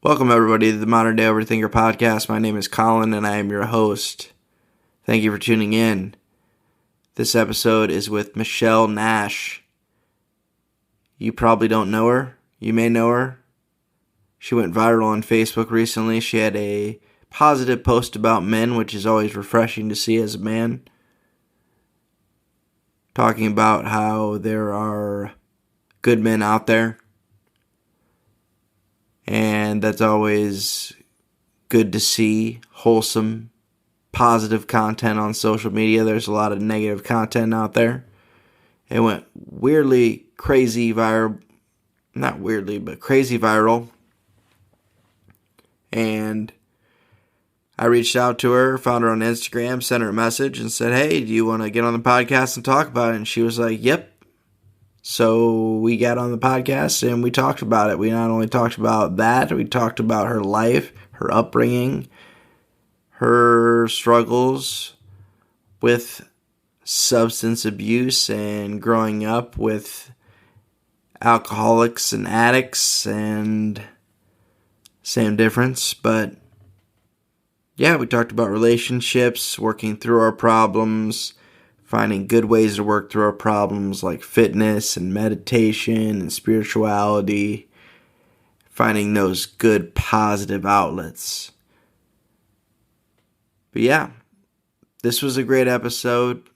Welcome, everybody, to the Modern Day Overthinker podcast. My name is Colin, and I am your host. Thank you for tuning in. This episode is with Michelle Nash. You probably don't know her. You may know her. She went viral on Facebook recently. She had a positive post about men, which is always refreshing to see as a man. Talking about how there are good men out there. And that's always good to see. Wholesome, positive content on social media. There's a lot of negative content out there. It went weirdly crazy viral. Not weirdly, but crazy viral. And I reached out to her, found her on Instagram, sent her a message and said, hey, do you want to get on the podcast and talk about it? And she was like, yep. So we got on the podcast and we talked about it. We not only talked about that, we talked about her life, her upbringing, her struggles with substance abuse and growing up with alcoholics and addicts, and same difference. But yeah, we talked about relationships, working through our problems, finding good ways to work through our problems like fitness and meditation and spirituality, finding those good positive outlets. But yeah, this was a great episode,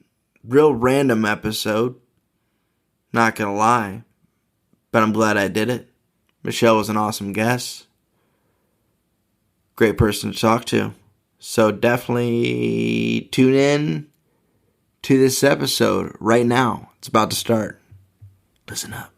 real random episode, not gonna lie, but I'm glad I did it. Michelle was an awesome guest, great person to talk to, so definitely tune in to this episode right now. It's about to start. Listen up.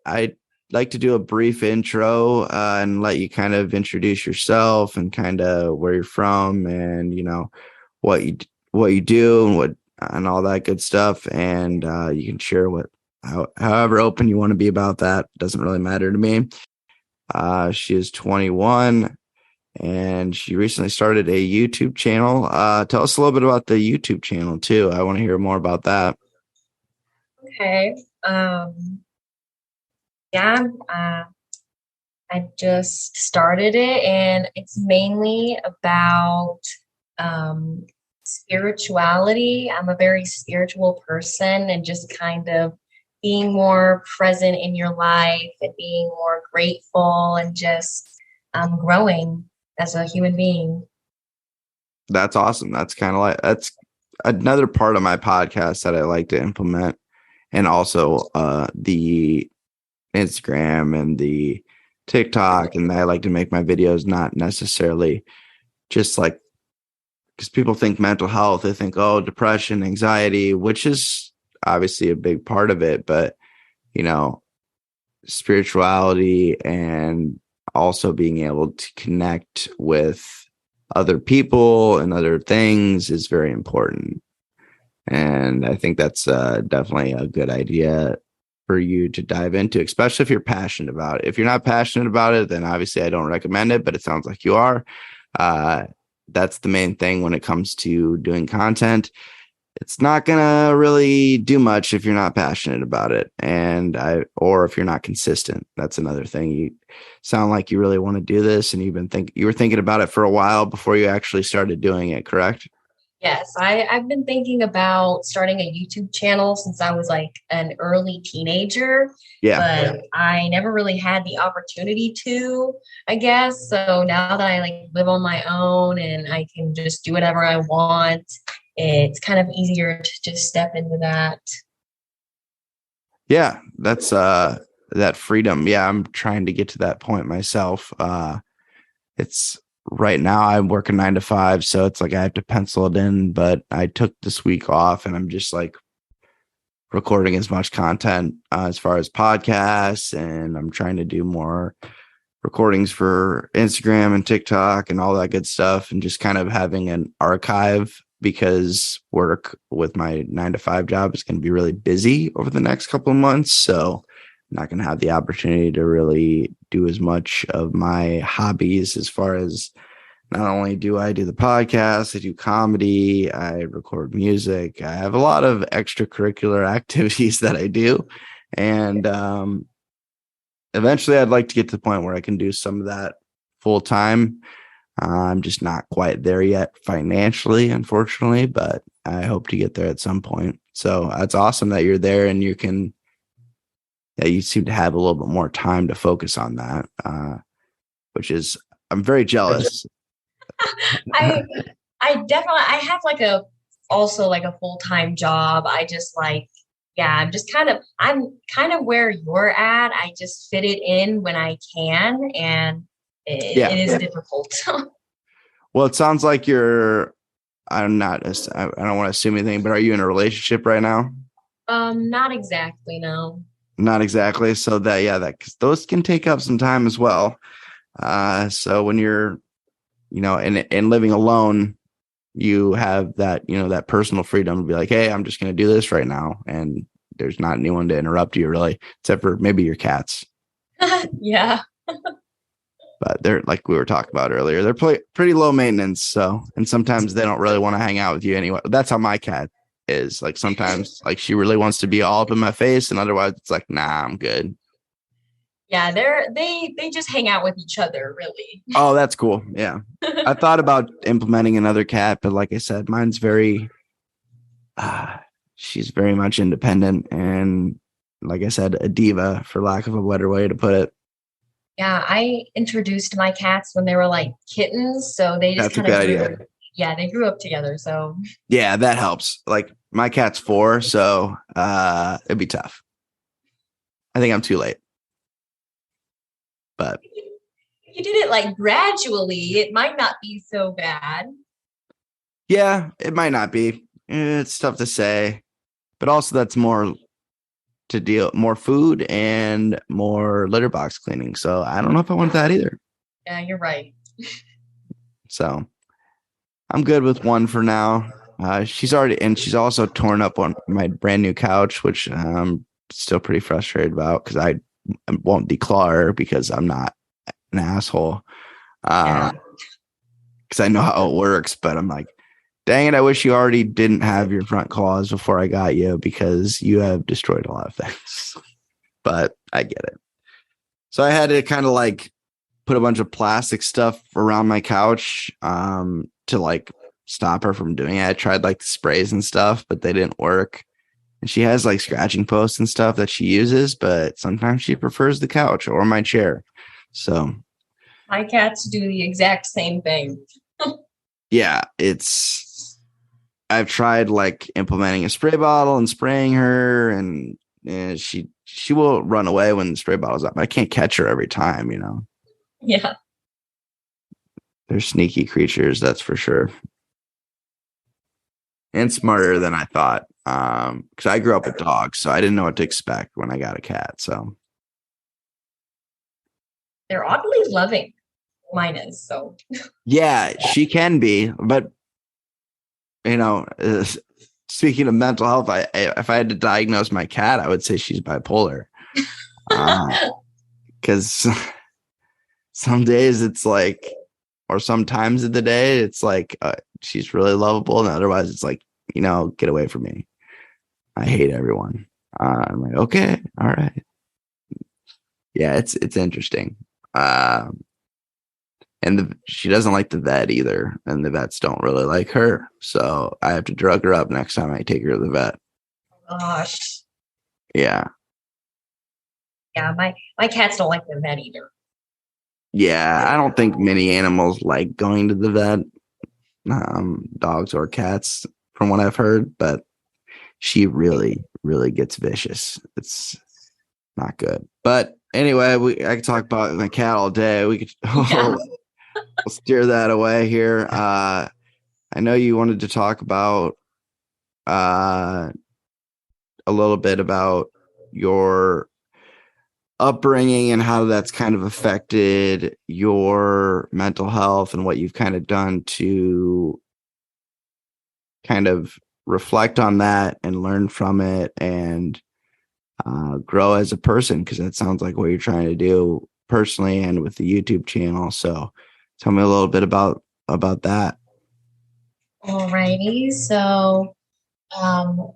I'd like to do a brief intro and let you kind of introduce yourself and kind of where you're from and, you know, what you do and all that good stuff. And you can share however open you want to be about that. Doesn't really matter to me. She is 21 and she recently started a YouTube channel. Tell us a little bit about the YouTube channel too. I want to hear more about that. Okay. Yeah, I just started it, and it's mainly about spirituality. I'm a very spiritual person, and just kind of being more present in your life and being more grateful and just growing as a human being. That's awesome. That's another part of my podcast that I like to implement, and also the Instagram and the TikTok, and I like to make my videos not necessarily just like, because people think mental health, they think, oh, depression, anxiety, which is obviously a big part of it, but you know, spirituality and also being able to connect with other people and other things is very important. And I think that's definitely a good idea for you to dive into, especially if you're passionate about it. If you're not passionate about it, then obviously I don't recommend it, but it sounds like you are. That's the main thing when it comes to doing content. It's not gonna really do much if you're not passionate about it, or if you're not consistent. That's another thing. You sound like you really want to do this, and you were thinking about it for a while before you actually started doing it, correct? Yes, I've been thinking about starting a YouTube channel since I was like an early teenager. Yeah. But I never really had the opportunity to, I guess. So now that I like live on my own and I can just do whatever I want, it's kind of easier to just step into that. Yeah, that's that freedom. Yeah, I'm trying to get to that point myself. It's right now I'm working 9 to 5, so it's like I have to pencil it in, but I took this week off and I'm just like recording as much content as far as podcasts, and I'm trying to do more recordings for Instagram and TikTok and all that good stuff, and just kind of having an archive, because work with my 9 to 5 job is going to be really busy over the next couple of months. So I'm not going to have the opportunity to really do as much of my hobbies, as far as not only do I do the podcast, I do comedy, I record music. I have a lot of extracurricular activities that I do. And eventually I'd like to get to the point where I can do some of that full time. I'm just not quite there yet financially, unfortunately, but I hope to get there at some point. So that's awesome that you're there and you seem to have a little bit more time to focus on that, which is, I'm very jealous. I I have like also like a full-time job. I just like, yeah, I'm kind of where you're at. I just fit it in when I can, and it is difficult. Well, it sounds like I don't want to assume anything, but are you in a relationship right now? Not exactly, no. Not exactly. So cause those can take up some time as well. So when you're, and living alone, you have that, that personal freedom to be like, hey, I'm just going to do this right now. And there's not anyone to interrupt you really, except for maybe your cats. Yeah. But they're, like we were talking about earlier, they're pretty low maintenance. So, and sometimes they don't really want to hang out with you anyway. That's how my cat is. Like sometimes like she really wants to be all up in my face, and otherwise it's like, nah, I'm good. Yeah, they just hang out with each other, really. Oh, that's cool. Yeah. I thought about implementing another cat, but like I said, mine's she's very much independent and, like I said, a diva, for lack of a better way to put it. Yeah, I introduced my cats when they were like kittens, so they just kind of grew. Yeah, they grew up together. So yeah, that helps. Like my cat's 4, so it'd be tough. I think I'm too late. But you did it like gradually, it might not be so bad. Yeah, it might not be. It's tough to say. But also that's more food and more litter box cleaning. So I don't know if I want that either. Yeah, you're right. So I'm good with one for now. She's also torn up on my brand new couch, which I'm still pretty frustrated about, because I won't declaw her because I'm not an asshole. Because I know how it works, but I'm like, dang it, I wish you already didn't have your front claws before I got you, because you have destroyed a lot of things. But I get it. So I had to kind of like put a bunch of plastic stuff around my couch to like stop her from doing it. I tried like the sprays and stuff, but they didn't work. And she has like scratching posts and stuff that she uses, but sometimes she prefers the couch or my chair. So my cats do the exact same thing. Yeah, I've tried like implementing a spray bottle and spraying her, and she will run away when the spray bottle's up. I can't catch her every time, Yeah. They're sneaky creatures, that's for sure. And smarter than I thought. Because I grew up with dogs, so I didn't know what to expect when I got a cat. So they're oddly loving. Mine is, so. Yeah, she can be, but speaking of mental health, if I had to diagnose my cat, I would say she's bipolar. Because some days it's like, or some times of the day, it's like she's really lovable, and otherwise it's like, get away from me. I hate everyone. I'm like, okay, all right. Yeah, it's interesting. And she doesn't like the vet either, and the vets don't really like her. So I have to drug her up next time I take her to the vet. Gosh. Yeah. Yeah, my cats don't like the vet either. Yeah, I don't think many animals like going to the vet, dogs or cats, from what I've heard. But she really, really gets vicious. It's not good. But anyway, I could talk about my cat all day. We could we'll steer that away here. I know you wanted to talk about a little bit about your upbringing and how that's kind of affected your mental health and what you've kind of done to kind of reflect on that and learn from it and grow as a person, because that sounds like what you're trying to do personally and with the YouTube channel. So tell me a little bit about that. Alrighty. So, um,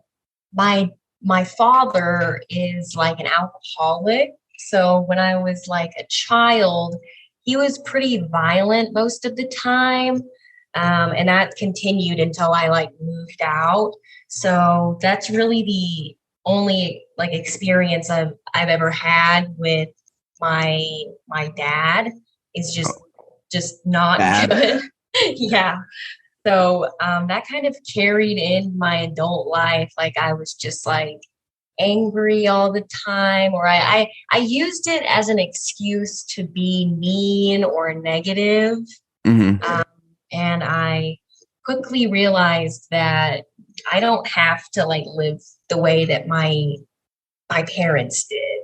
my father is like an alcoholic. So when I was like a child, he was pretty violent most of the time. And that continued until I like moved out. So that's really the only like experience I've ever had with my dad is just not Bad. good. Yeah. So that kind of carried in my adult life. Like I was just like angry all the time, or I used it as an excuse to be mean or negative. Mm-hmm. And I quickly realized that I don't have to like live the way that my parents did.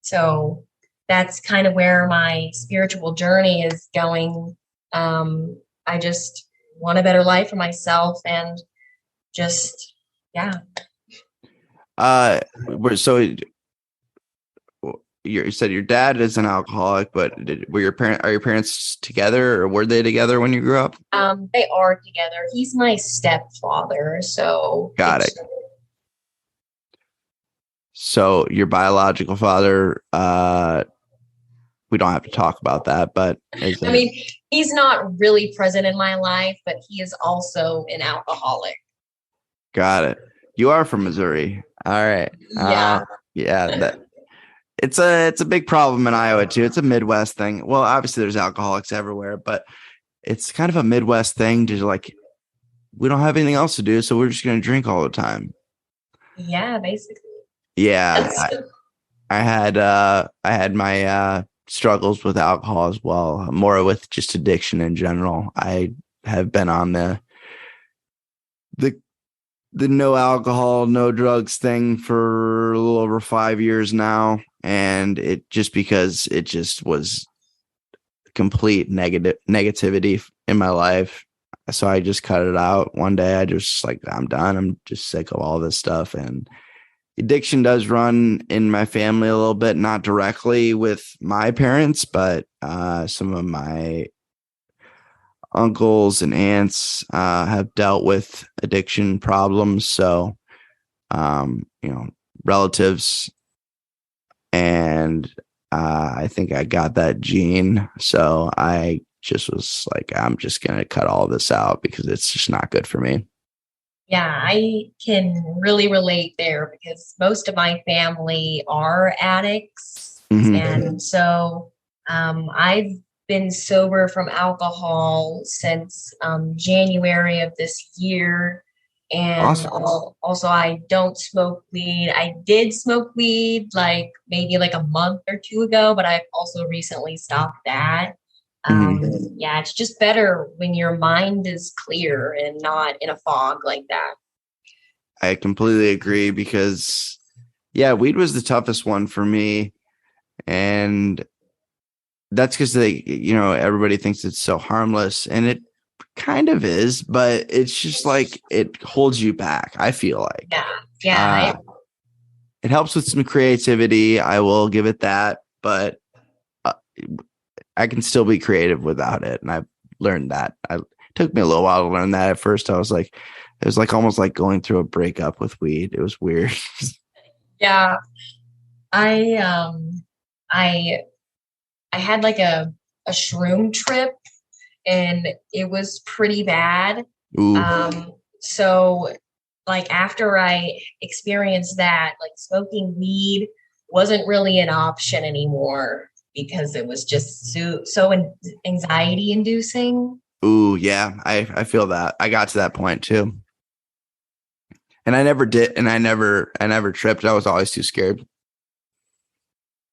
So that's kind of where my spiritual journey is going. I just want a better life for myself and just, yeah. So you said your dad is an alcoholic, but are your parents together, or were they together when you grew up? They are together. He's my stepfather, so Got it. So your biological father, we don't have to talk about that, but I mean, he's not really present in my life, but he is also an alcoholic. Got it. You are from Missouri. All right. Yeah. Yeah. It's a big problem in Iowa too. It's a Midwest thing. Well, obviously there's alcoholics everywhere, but it's kind of a Midwest thing to like, we don't have anything else to do, so we're just going to drink all the time. Yeah, basically. Yeah. I had my struggles with alcohol as well, more with just addiction in general. I have been on the no alcohol, no drugs thing for a little over 5 years now. And it just because it just was complete negativity in my life. So I just cut it out. One day I just like, I'm done. I'm just sick of all this stuff. And addiction does run in my family a little bit, not directly with my parents, but some of my uncles and aunts have dealt with addiction problems. So, relatives, and I think I got that gene. So I just was like, I'm just going to cut all this out because it's just not good for me. Yeah, I can really relate there because most of my family are addicts. Mm-hmm. And so I've been sober from alcohol since January of this year. And Awesome. also, I don't smoke weed. I did smoke weed like maybe like a month or two ago, but I've also recently stopped that. Yeah, it's just better when your mind is clear and not in a fog like that. I completely agree because, yeah, weed was the toughest one for me. And that's because everybody thinks it's so harmless, and it kind of is, but it's just like it holds you back, I feel like. Yeah. It helps with some creativity. I will give it that, but I can still be creative without it. And I've learned that. It took me a little while to learn that. At first, it was like almost like going through a breakup with weed. It was weird. Yeah. I had like a shroom trip and it was pretty bad. Ooh. So like after I experienced that, like smoking weed wasn't really an option anymore because it was just so anxiety inducing. Ooh, yeah, I feel that. I got to that point too. And I never did, and I never tripped. I was always too scared.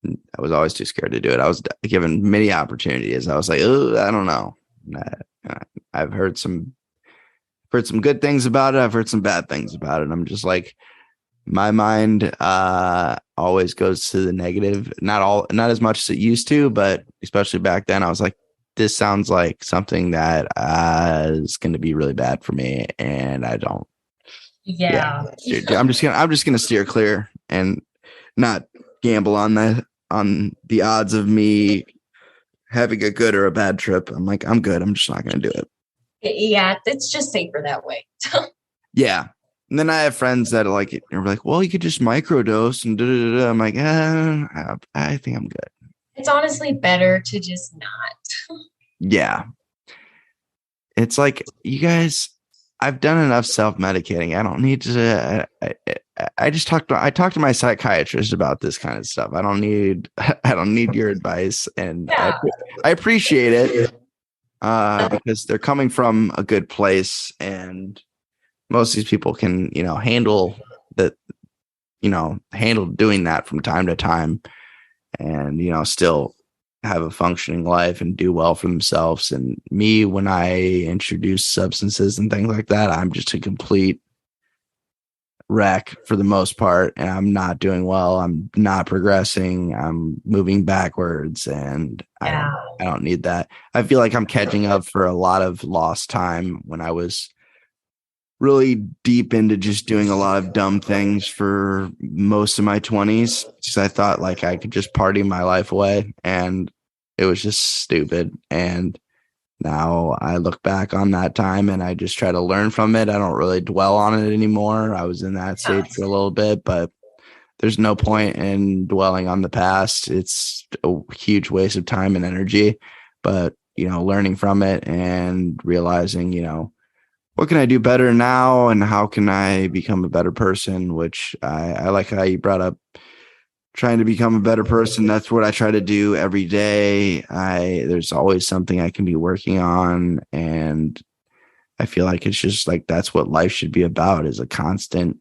I was always too scared to do it. I was given many opportunities. I was like, oh, I don't know. I've heard some good things about it. I've heard some bad things about it. I'm just like, My mind always goes to the negative. Not as much as it used to, but especially back then, I was like, this sounds like something that is going to be really bad for me, and I don't. Yeah, Yeah. I'm just gonna steer clear and not gamble on the odds of me having a good or a bad trip. I'm like, I'm good. I'm just not gonna do it. Yeah, it's just safer that way. Yeah. And then I have friends that are like, well, you could just microdose and da da da. I'm like, I think I'm good. It's honestly better to just not. Yeah. It's like, you guys, I've done enough self-medicating. I don't need to. I talked to my psychiatrist about this kind of stuff. I don't need your advice, and Yeah. I appreciate it because they're coming from a good place, and most of these people can, handle that, handle doing that from time to time, and still have a functioning life and do well for themselves. And me, when I introduce substances and things like that, I'm just a complete wreck for the most part, and I'm not doing well. I'm not progressing. I'm moving backwards, and Yeah. I don't need that. I feel like I'm catching up for a lot of lost time when I was really deep into just doing a lot of dumb things for most of my 20s, because I thought like I could just party my life away, and it was just stupid. And now I look back on that time and I just try to learn from it. I don't really dwell on it anymore. I was in that stage for a little bit, but there's no point in dwelling on the past. It's a huge waste of time and energy. But, learning from it and realizing, what can I do better now, and how can I become a better person? Which I like how you brought up trying to become a better person. That's what I try to do every day. There's always something I can be working on, and I feel like it's just like that's what life should be about, is a constant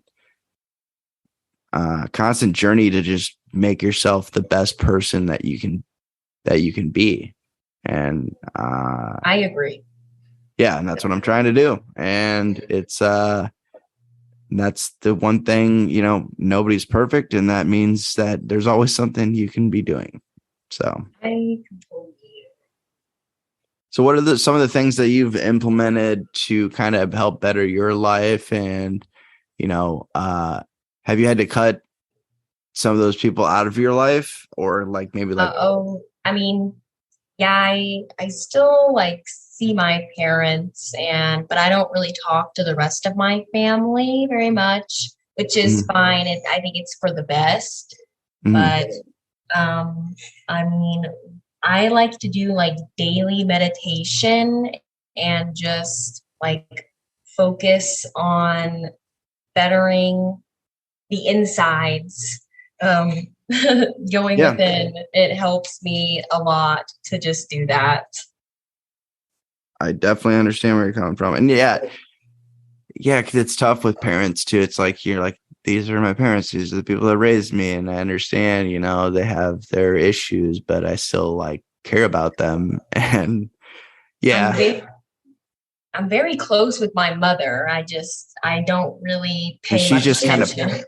journey to just make yourself the best person that you can be. And I agree. yeah, and that's what I'm trying to do. And it's that's the one thing, nobody's perfect, and that means that there's always something you can be doing. So I completely. So what are some of the things that you've implemented to kind of help better your life? And, have you had to cut some of those people out of your life, or like maybe like, I mean, yeah, I still like see my parents but I don't really talk to the rest of my family very much, which is fine. I think it's for the best. But I mean, I like to do like daily meditation and just like focus on bettering the insides. Um, going yeah, within, it helps me a lot to just do that. I definitely understand where you're coming from. And yeah, because it's tough with parents too. It's like, you're like, these are my parents. These are the people that raised me. And I understand, they have their issues, but I still like care about them. And I'm yeah, very, I'm very close with my mother. I don't really does pay she much just kind of, attention.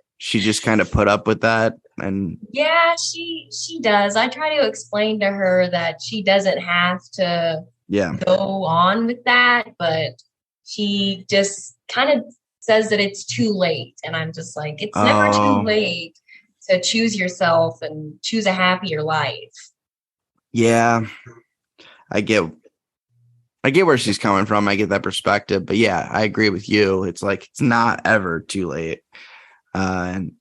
put up with that? And Yeah, she does. I try to explain to her that she doesn't have to yeah. go on with that, but she just kind of says that it's too late. And I'm just like, it's never too late to choose yourself and choose a happier life. Yeah, I get where she's coming from. I get that perspective, but yeah, I agree with you. It's like, it's not ever too late. And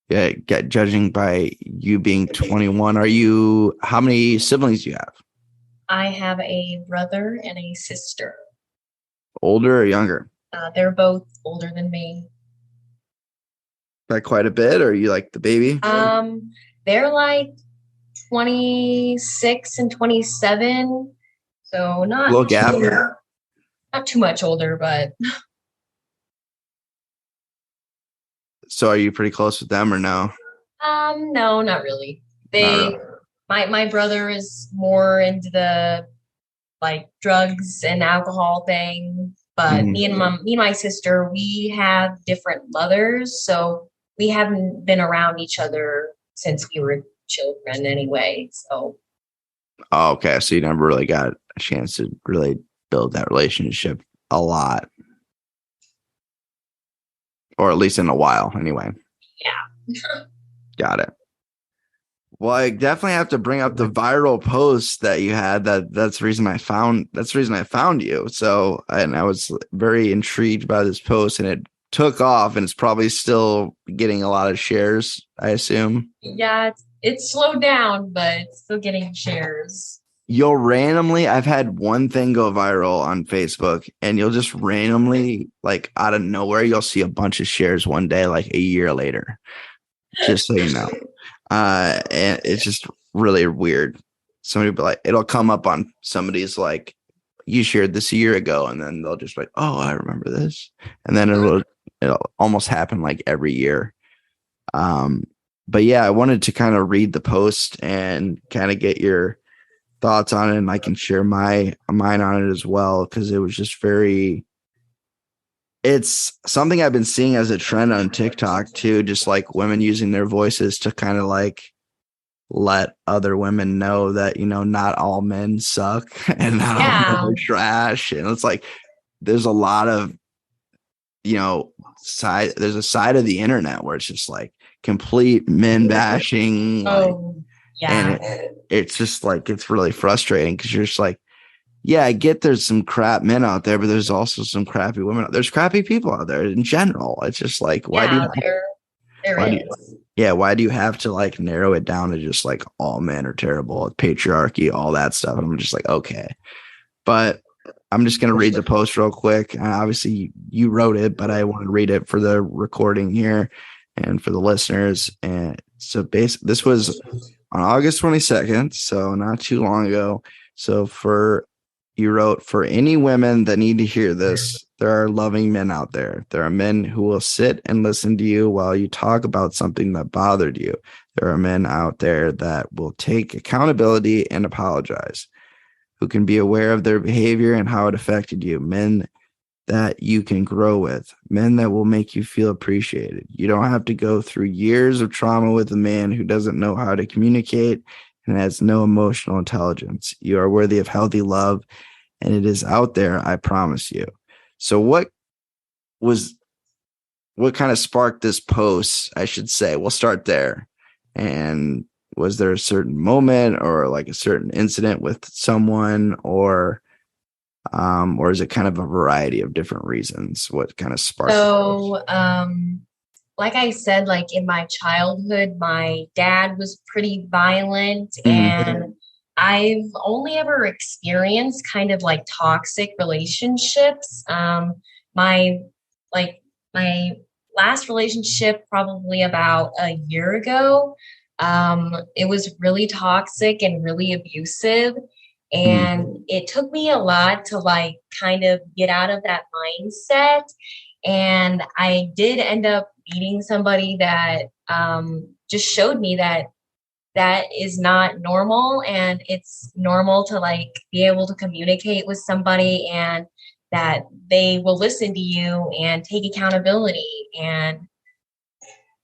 yeah, judging by you being 21, how many siblings do you have? I have a brother and a sister. Older or younger? They're both older than me. By quite a bit, or are you like the baby? They're like 26 and 27. So Little gap. not too much older, but So are you pretty close with them or no? no, not really. Not really. My brother is more into the like drugs and alcohol thing. But me and my sister, we have different mothers, so we haven't been around each other since we were children anyway. So Oh, okay. So you never really got a chance to really build that relationship a lot, or at least in a while anyway. yeah. Got it. Well, I definitely have to bring up the viral post that you had. That's the reason I found you. So, and I was very intrigued by this post, and it took off, and it's probably still getting a lot of shares, I assume. Yeah, it's slowed down, but it's still getting shares. I've had one thing go viral on Facebook, and you'll just randomly, like out of nowhere, you'll see a bunch of shares one day, like a year later. Just so you know. And it's just really weird. Somebody will be like, it'll come up on somebody's like, you shared this a year ago, and then they'll just like, oh, I remember this, and then it'll almost happen like every year. But yeah, I wanted to kind of read the post and kind of get your thoughts on it, and I can share mine on it as well, because it was just it's something I've been seeing as a trend on TikTok too, just like women using their voices to kind of like let other women know that, not all men suck and not all men are trash. And it's like, there's a lot of, there's a side of the internet where it's just like complete men bashing. And it's just like, it's really frustrating because you're just like, yeah, I get there's some crap men out there, but there's also some crappy women. There's crappy people out there in general. It's just like, why do you have to like narrow it down to just like all men are terrible, patriarchy, all that stuff? And I'm just like, okay, but I'm just going to read the post real quick. Obviously you wrote it, but I want to read it for the recording here and for the listeners. And so this was on August 22nd. So not too long ago. So you wrote, for any women that need to hear this, there are loving men out there. There are men who will sit and listen to you while you talk about something that bothered you. There are men out there that will take accountability and apologize, who can be aware of their behavior and how it affected you. Men that you can grow with, men that will make you feel appreciated. You don't have to go through years of trauma with a man who doesn't know how to communicate and has no emotional intelligence. You are worthy of healthy love, and it is out there, I promise you. So what kind of sparked this post, I should say? We'll start there. And was there a certain moment or like a certain incident with someone, or is it kind of a variety of different reasons? What kind of sparked? So, like I said, like in my childhood, my dad was pretty violent, and I've only ever experienced kind of like toxic relationships. My last relationship, probably about a year ago, it was really toxic and really abusive. And it took me a lot to like kind of get out of that mindset. And I did end up meeting somebody that just showed me that is not normal, and it's normal to like be able to communicate with somebody and that they will listen to you and take accountability. And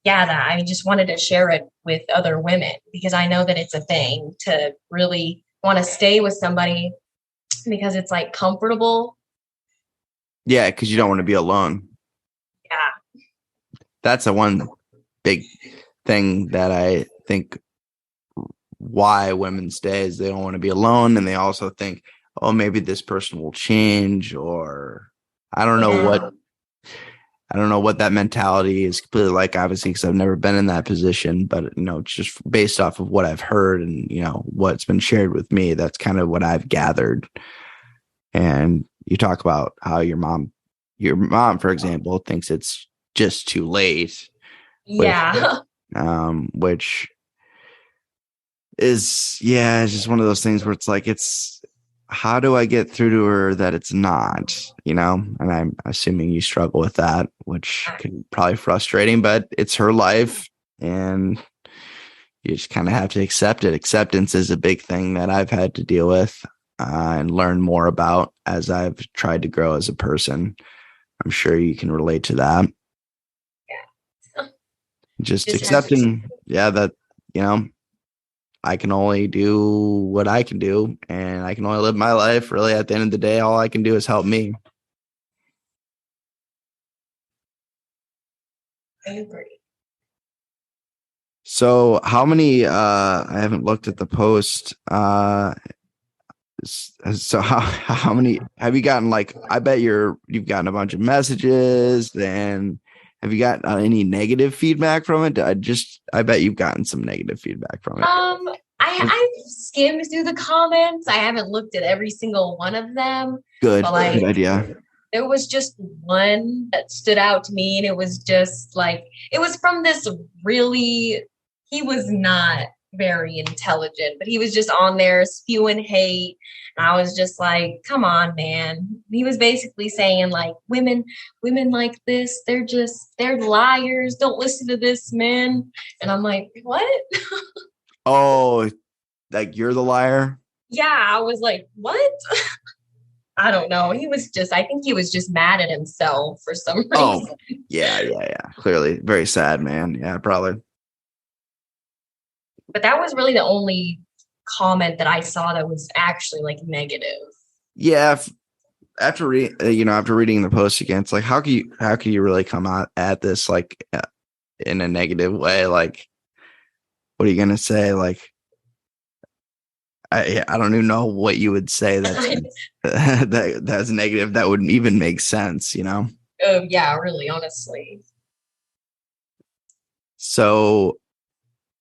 that I just wanted to share it with other women, because I know that it's a thing to really want to stay with somebody because it's like comfortable. Yeah, because you don't want to be alone. Yeah. That's the one big thing that I think why women stay is they don't want to be alone, and they also think, oh, maybe this person will change, or I don't know what that mentality is completely like, obviously, because I've never been in that position, but just based off of what I've heard and what's been shared with me, that's kind of what I've gathered. And you talk about how your mom, for example, thinks it's just too late. Which is, it's just one of those things where it's like, how do I get through to her that it's not, and I'm assuming you struggle with that, which can be probably frustrating, but it's her life and you just kind of have to accept it. Acceptance is a big thing that I've had to deal with. and learn more about as I've tried to grow as a person. I'm sure you can relate to that. Yeah. Just accepting, that, I can only do what I can do, and I can only live my life. Really, at the end of the day, all I can do is help me. I agree. So how many, I haven't looked at the post. So how many have you gotten? Like, I bet you've gotten a bunch of messages, and have you got any negative feedback from it? I bet you've gotten some negative feedback from it. I skimmed through the comments. I haven't looked at every single one of them. Good, but good idea. There was just one that stood out to me, and it was just like, it was from this really, he was not very intelligent, but he was just on there spewing hate. And I was just like, come on, man. He was basically saying like, women like this, they're liars. Don't listen to this, man. And I'm like, what? Oh, like you're the liar? Yeah, I was like, what? I don't know. I think he was just mad at himself for some reason. Oh, yeah. Clearly. Very sad, man. Yeah, probably. But that was really the only comment that I saw that was actually like negative. Yeah. After reading the post again, it's like, how can you really come out at this like in a negative way? Like, what are you gonna say? Like, I don't even know what you would say that's negative that would even make sense, Yeah, really, honestly. So,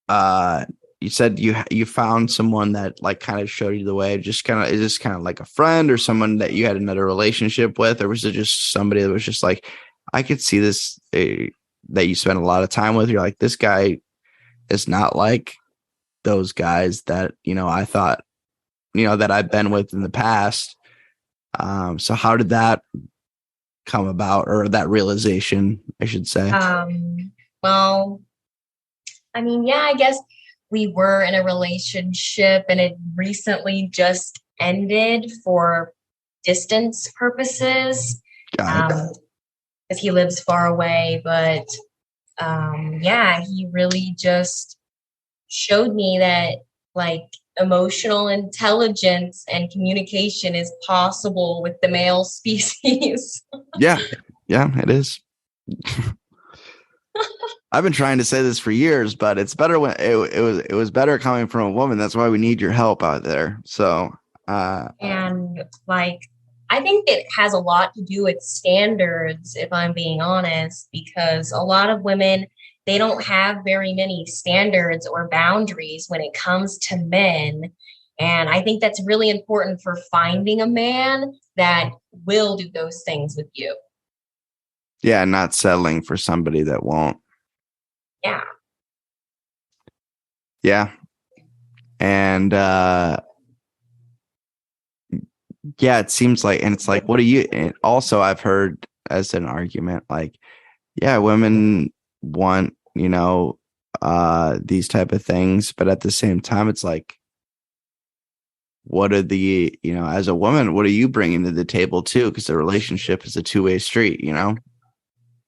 you said you found someone that like kind of showed you the way. Is this kind of like a friend or someone that you had another relationship with, or was it just somebody that was just like, I could see this that you spent a lot of time with? You're like, this guy is not like those guys that I thought that I've been with in the past. So how did that come about, or that realization, I should say? Well, I mean, yeah, I guess we were in a relationship and it recently just ended for distance purposes. Because he lives far away, but yeah, he really just showed me that like emotional intelligence and communication is possible with the male species. Yeah, it is. I've been trying to say this for years, but it's better when it was better coming from a woman. That's why we need your help out there. So, and like, I think it has a lot to do with standards, if I'm being honest, because a lot of women, they don't have very many standards or boundaries when it comes to men. And I think that's really important for finding a man that will do those things with you. Yeah, not settling for somebody that won't. Yeah. Yeah. And yeah, it seems like, and it's like, what do you, and also I've heard as an argument, like, yeah, women want, these type of things, but at the same time, it's like, what are the, as a woman, what are you bringing to the table too? Because the relationship is a two-way street,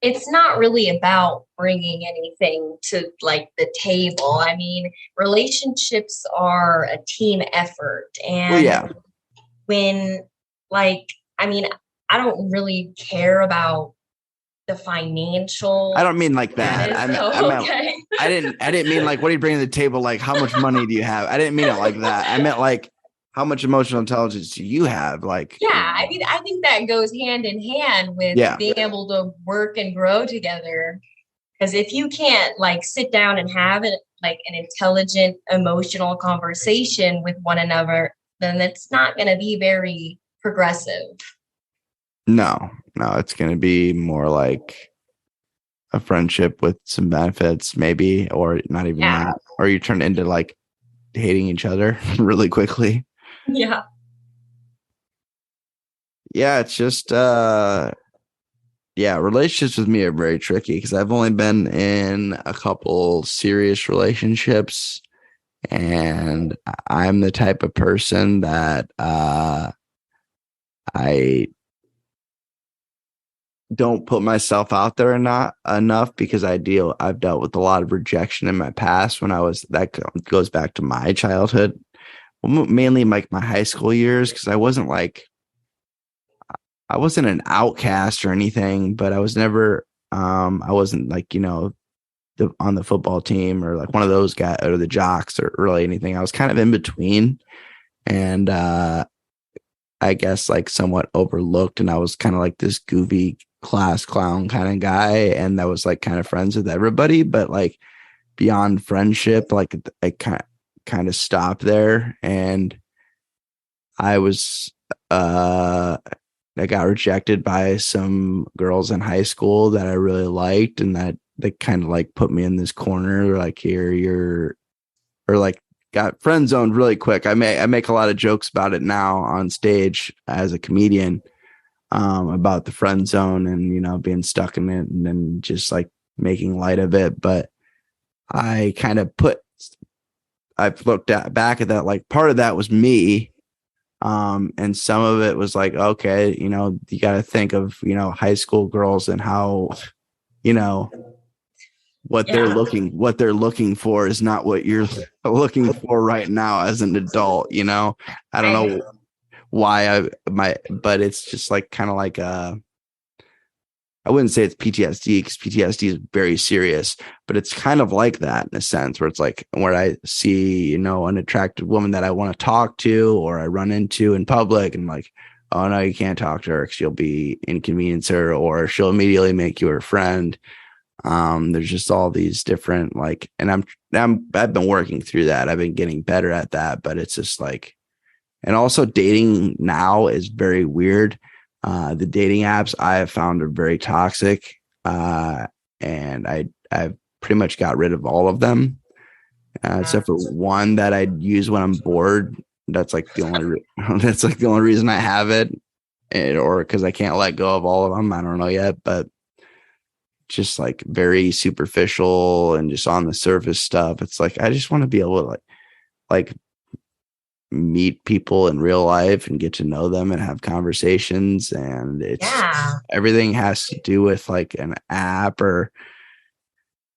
It's not really about bringing anything to like the table. I mean, relationships are a team effort. And well, yeah. When like, I mean, I don't really care about the financial. I don't mean like that. I didn't mean like, what are you bringing to the table? Like, how much money do you have? I didn't mean it like that. I meant like, how much emotional intelligence do you have? Like, yeah, I mean, I think that goes hand in hand with being able to work and grow together. Because if you can't like sit down and have it like an intelligent, emotional conversation with one another, then it's not going to be very progressive. No, it's going to be more like a friendship with some benefits, maybe, or not even that. Or you turn into like hating each other really quickly. Yeah. Yeah, it's just relationships with me are very tricky because I've only been in a couple serious relationships, And I'm the type of person that I don't put myself out there not enough because I've dealt with a lot of rejection in my past that goes back to my childhood, mainly like my high school years, because I wasn't an outcast or anything, but I was never I wasn't like, on the football team or like one of those guys or the jocks or really anything. I was kind of in between, and I guess like somewhat overlooked, and I was kind of like this goofy class clown kind of guy, and that was like kind of friends with everybody, but like beyond friendship, like I kind of stopped there. And I was I got rejected by some girls in high school that I really liked, and that they kind of like put me in this corner, like, here you're, or like got friend zoned really quick. I make a lot of jokes about it now on stage as a comedian, about the friend zone and being stuck in it and then just like making light of it. But I kind of I've looked back at that, like part of that was me. And some of it was like, okay, you got to think of, high school girls and how, what they're looking for is not what you're looking for right now as an adult. I don't know why but it's just like kind of like I wouldn't say it's PTSD, because PTSD is very serious, but it's kind of like that in a sense where it's like where I see, an attractive woman that I want to talk to or I run into in public and like, oh no, you can't talk to her because she'll be inconvenience her or she'll immediately make you her friend. There's just all these different like, and I've been working through that. I've been getting better at that, but it's just like, and also dating now is very weird. The dating apps I have found are very toxic, and I've pretty much got rid of all of them, except for one that I use when I'm bored. That's like the only that's like the only reason I have it, or because I can't let go of all of them. I don't know yet, but just like very superficial and just on the surface stuff. It's like I just want to be able to like meet people in real life and get to know them and have conversations, and everything has to do with like an app or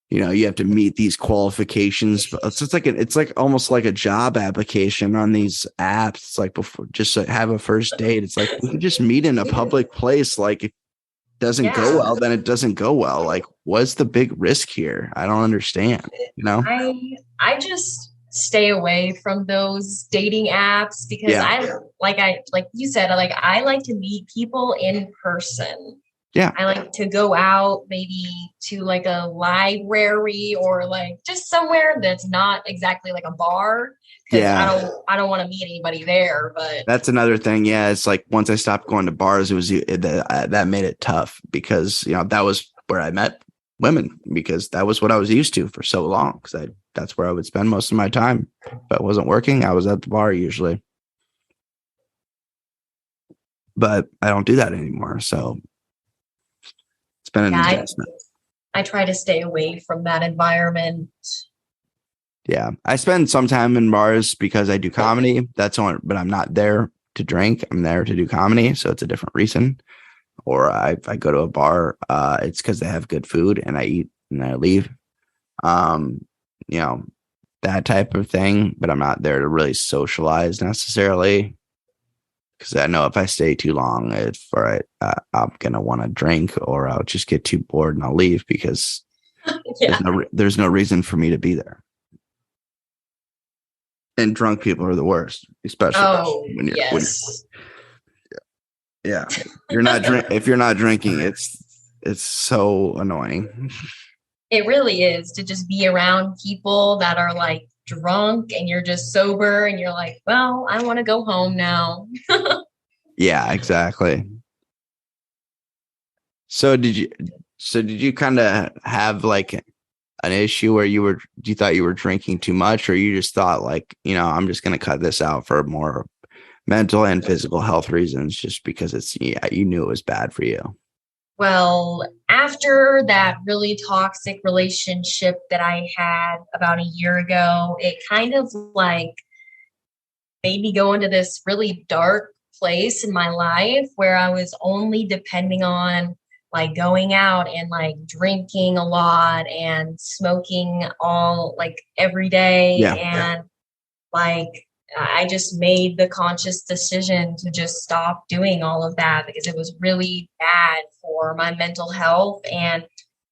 you have to meet these qualifications. But it's like almost like a job application on these apps. It's like before just to have a first date, it's like we could just meet in a public place. Like if it doesn't go well, then it doesn't go well. Like what's the big risk here? I don't understand. I just stay away from those dating apps because I like you said, I like to meet people in person. Yeah. I like to go out maybe to like a library or like just somewhere that's not exactly like a bar. Yeah. I don't want to meet anybody there, but that's another thing. Yeah. It's like once I stopped going to bars, that made it tough because, that was where I met women because that was what I was used to for so long. Because that's where I would spend most of my time. If I wasn't working, I was at the bar usually. But I don't do that anymore. So it's been an adjustment. I try to stay away from that environment. Yeah. I spend some time in bars because I do comedy. But I'm not there to drink. I'm there to do comedy. So it's a different reason. Or if I go to a bar, it's because they have good food and I eat and I leave. That type of thing, but I'm not there to really socialize necessarily because I know if I stay too long, I'm going to want to drink or I'll just get too bored and I'll leave because there's no reason for me to be there. And drunk people are the worst, especially when you're, yeah. If you're not drinking, it's so annoying. It really is to just be around people that are like drunk and you're just sober and you're like, well, I want to go home now. Yeah, exactly. So did you kind of have like an issue where you thought you were drinking too much, or you just thought like, I'm just going to cut this out for more mental and physical health reasons just because you knew it was bad for you? Well, after that really toxic relationship that I had about a year ago, it kind of like made me go into this really dark place in my life where I was only depending on like going out and like drinking a lot and smoking all like every day. Yeah. And like I just made the conscious decision to just stop doing all of that because it was really bad for my mental health, and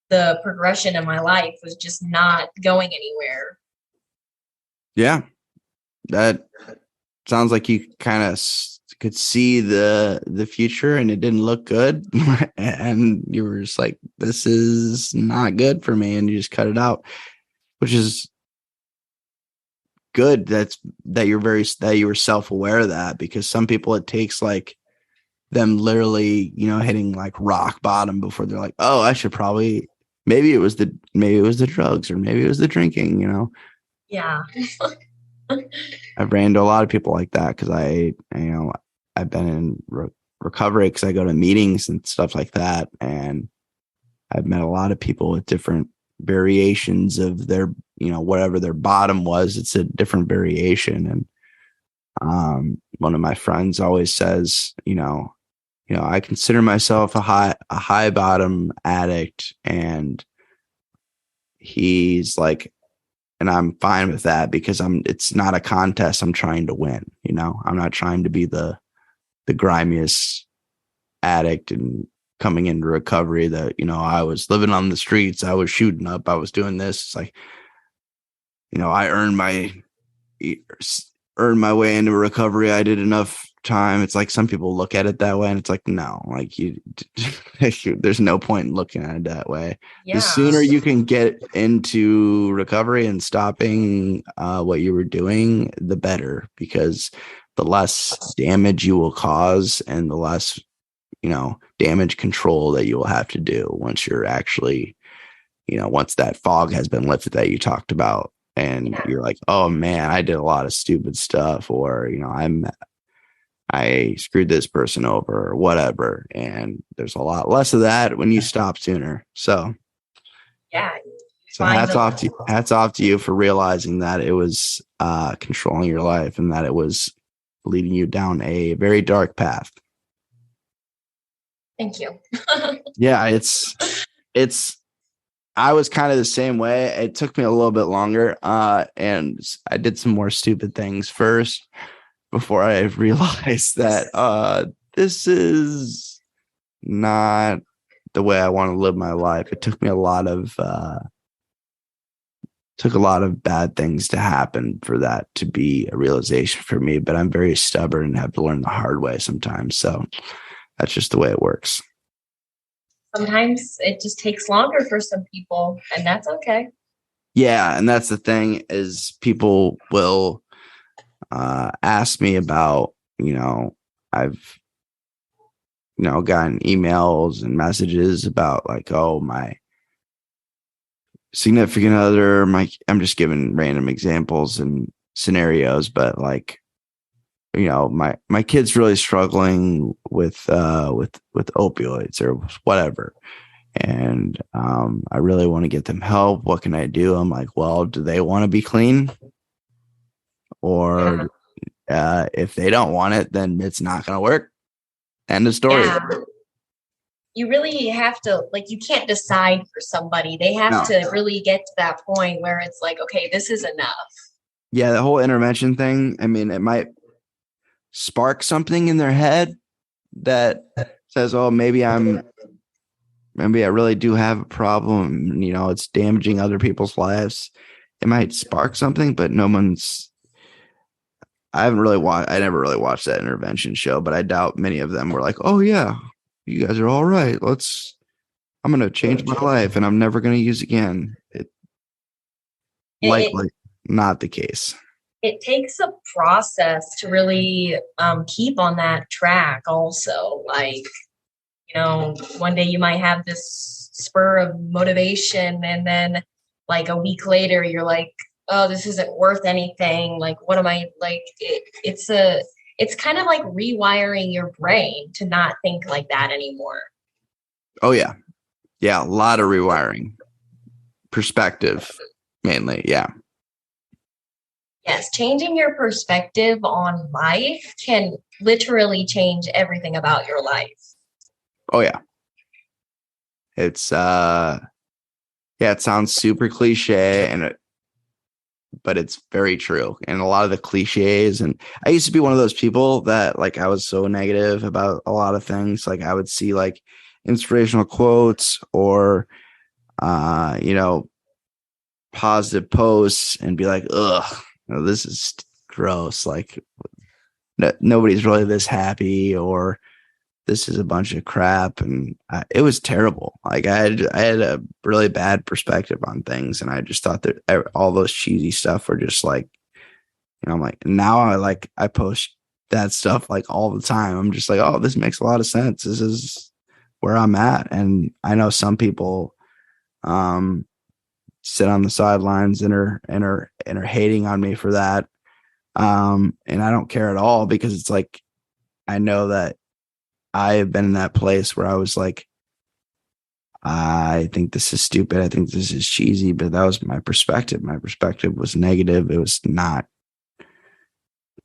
the progression in my life was just not going anywhere. Yeah. That sounds like you kind of could see the future and it didn't look good. And you were just like, this is not good for me. And you just cut it out, which is good. That you were self-aware of that, because some people, it takes like them literally, hitting like rock bottom before they're like, oh, I should probably, maybe it was the drugs, or maybe it was the drinking. Yeah. I've ran into a lot of people like that because I've been in recovery because I go to meetings and stuff like that. And I've met a lot of people with different variations of their, whatever their bottom was, it's a different variation. And one of my friends always says, I consider myself a high bottom addict, and he's like, and I'm fine with that because it's not a contest. I'm trying to win. I'm not trying to be the grimiest addict and coming into recovery that, I was living on the streets. I was shooting up. I was doing this. It's like, I earned my way into recovery. I did enough time. It's like some people look at it that way, and it's like, no, like there's no point in looking at it that way. Yeah. The sooner you can get into recovery and stopping what you were doing, the better, because the less damage you will cause and the less, damage control that you will have to do once you're actually, once that fog has been lifted that you talked about. And you're like, oh man, I did a lot of stupid stuff, or, I screwed this person over or whatever. And there's a lot less of that when you stop sooner. So Yeah. So hats off to you for realizing that it was controlling your life and that it was leading you down a very dark path. Thank you. Yeah, it's I was kind of the same way. It took me a little bit longer, and I did some more stupid things first before I realized that this is not the way I want to live my life. It took me a lot of bad things to happen for that to be a realization for me. But I'm very stubborn and have to learn the hard way sometimes. So that's just the way it works. Sometimes it just takes longer for some people, and that's okay. Yeah, and that's the thing is people will ask me about, I've, gotten emails and messages about like, oh, my significant other, I'm just giving random examples and scenarios, but like, my kid's really struggling with opioids or whatever. And I really want to get them help. What can I do? I'm like, well, do they want to be clean? Or if they don't want it, then it's not going to work. End of story. Yeah. You really have to, like, you can't decide for somebody. They have to really get to that point where it's like, okay, this is enough. Yeah, the whole intervention thing, I mean, it might spark something in their head that says, oh, maybe I really do have a problem. It's damaging other people's lives. It might spark something, but I never really watched that intervention show, but I doubt many of them were like, oh yeah, you guys are all right. I'm going to change my life and I'm never going to use again. Likely not the case. It takes a process to really keep on that track also. Like, one day you might have this spur of motivation, and then like a week later you're like, oh, this isn't worth anything. Like, what am I like? It's kind of like rewiring your brain to not think like that anymore. Oh yeah. Yeah. A lot of rewiring. Perspective mainly. Yeah. Yes, changing your perspective on life can literally change everything about your life. Oh yeah. It's yeah, it sounds super cliche but it's very true. And a lot of the cliches, and I used to be one of those people that like I was so negative about a lot of things. Like I would see like inspirational quotes or you know, positive posts and be like, ugh, this is gross. Like nobody's really this happy, or this is a bunch of crap. And it was terrible. Like I had a really bad perspective on things. And I just thought that all those cheesy stuff were just like, you know, I'm like, now I post that stuff like all the time. I'm just like, oh, this makes a lot of sense. This is where I'm at. And I know some people, sit on the sidelines and are hating on me for that. And I don't care at all, because it's like, I know that I have been in that place where I was like, I think this is stupid. I think this is cheesy, but that was my perspective. My perspective was negative. It was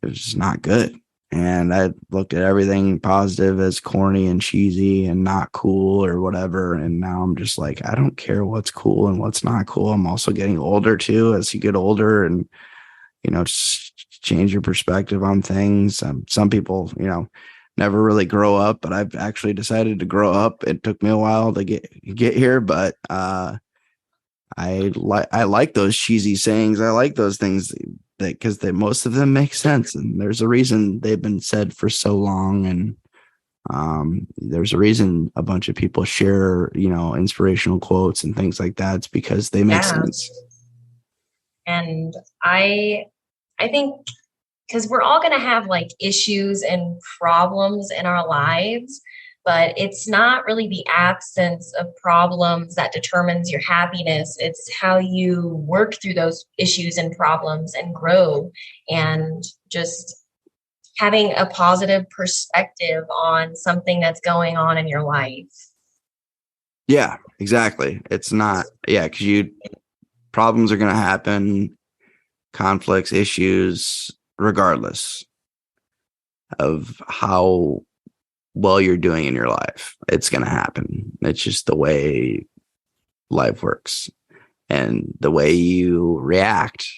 just not good. And I looked at everything positive as corny and cheesy and not cool or whatever. And now I'm just like, I don't care what's cool and what's not cool. I'm also getting older too, as you get older, and, you know, just change your perspective on things. Some people, you know, never really grow up, but I've actually decided to grow up. It took me a while to get here, but I like those cheesy sayings. I like those things because most of them make sense, and there's a reason they've been said for so long. And there's a reason a bunch of people share, you know, inspirational quotes and things like that. It's because they make sense. And I think, because we're all going to have like issues and problems in our lives, but it's not really the absence of problems that determines your happiness. It's how you work through those issues and problems and grow, and just having a positive perspective on something that's going on in your life. Yeah, exactly. It's not, yeah, because problems are going to happen, conflicts, issues, regardless of how well you're doing in your life. It's going to happen. It's just the way life works. And the way you react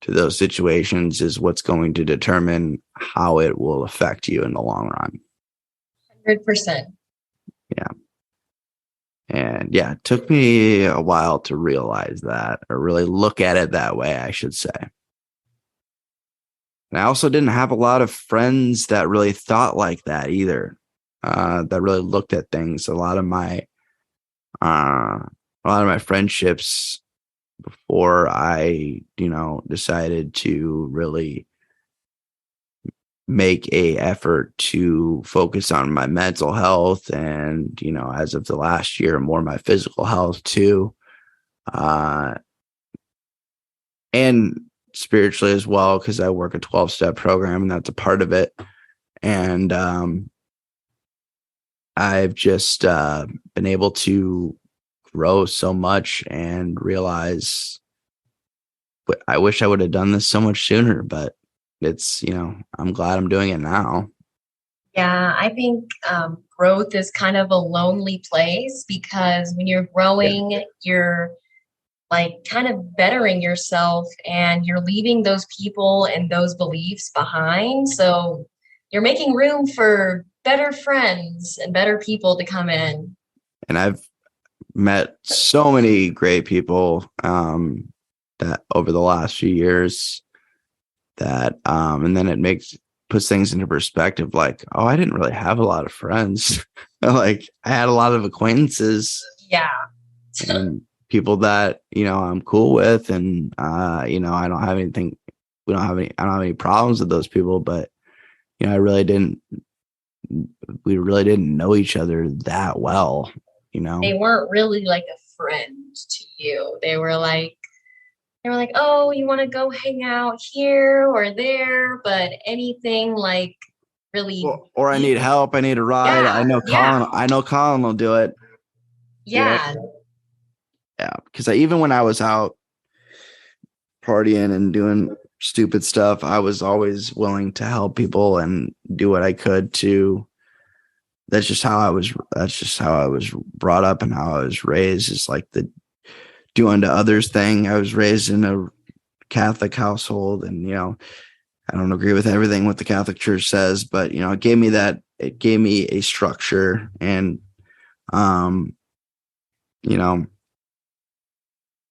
to those situations is what's going to determine how it will affect you in the long run. 100%. Yeah. And yeah, it took me a while to realize that, or really look at it that way, I should say. And I also didn't have a lot of friends that really thought like that either, that really looked at things. A lot of my friendships before I, you know, decided to really make a effort to focus on my mental health, and, you know, as of the last year, more my physical health too, and spiritually as well, because I work a 12-step program and that's a part of it. And I've just been able to grow so much and realize I wish I would have done this so much sooner, but it's, you know, I'm glad I'm doing it now. Yeah, I think growth is kind of a lonely place, because when you're growing, you're like kind of bettering yourself, and you're leaving those people and those beliefs behind. So you're making room for better friends and better people to come in. And I've met so many great people that over the last few years that and then puts things into perspective, like, oh, I didn't really have a lot of friends. Like I had a lot of acquaintances. Yeah. And people that, you know, I'm cool with, and you know, I don't have any problems with those people, but, you know, we really didn't know each other that well, you know. They weren't really like a friend to you. They were like, oh, you want to go hang out here or there, but anything like really or I need help, I need a ride. Yeah, I know Colin will do it. Yeah. Yeah, because even when I was out partying and doing stupid stuff, I was always willing to help people and do what I could to. That's just how I was. That's just how I was brought up and how I was raised. Is like the do unto others thing. I was raised in a Catholic household, and I don't agree with everything what the Catholic Church says, but it gave me that. It gave me a structure and, um, you know,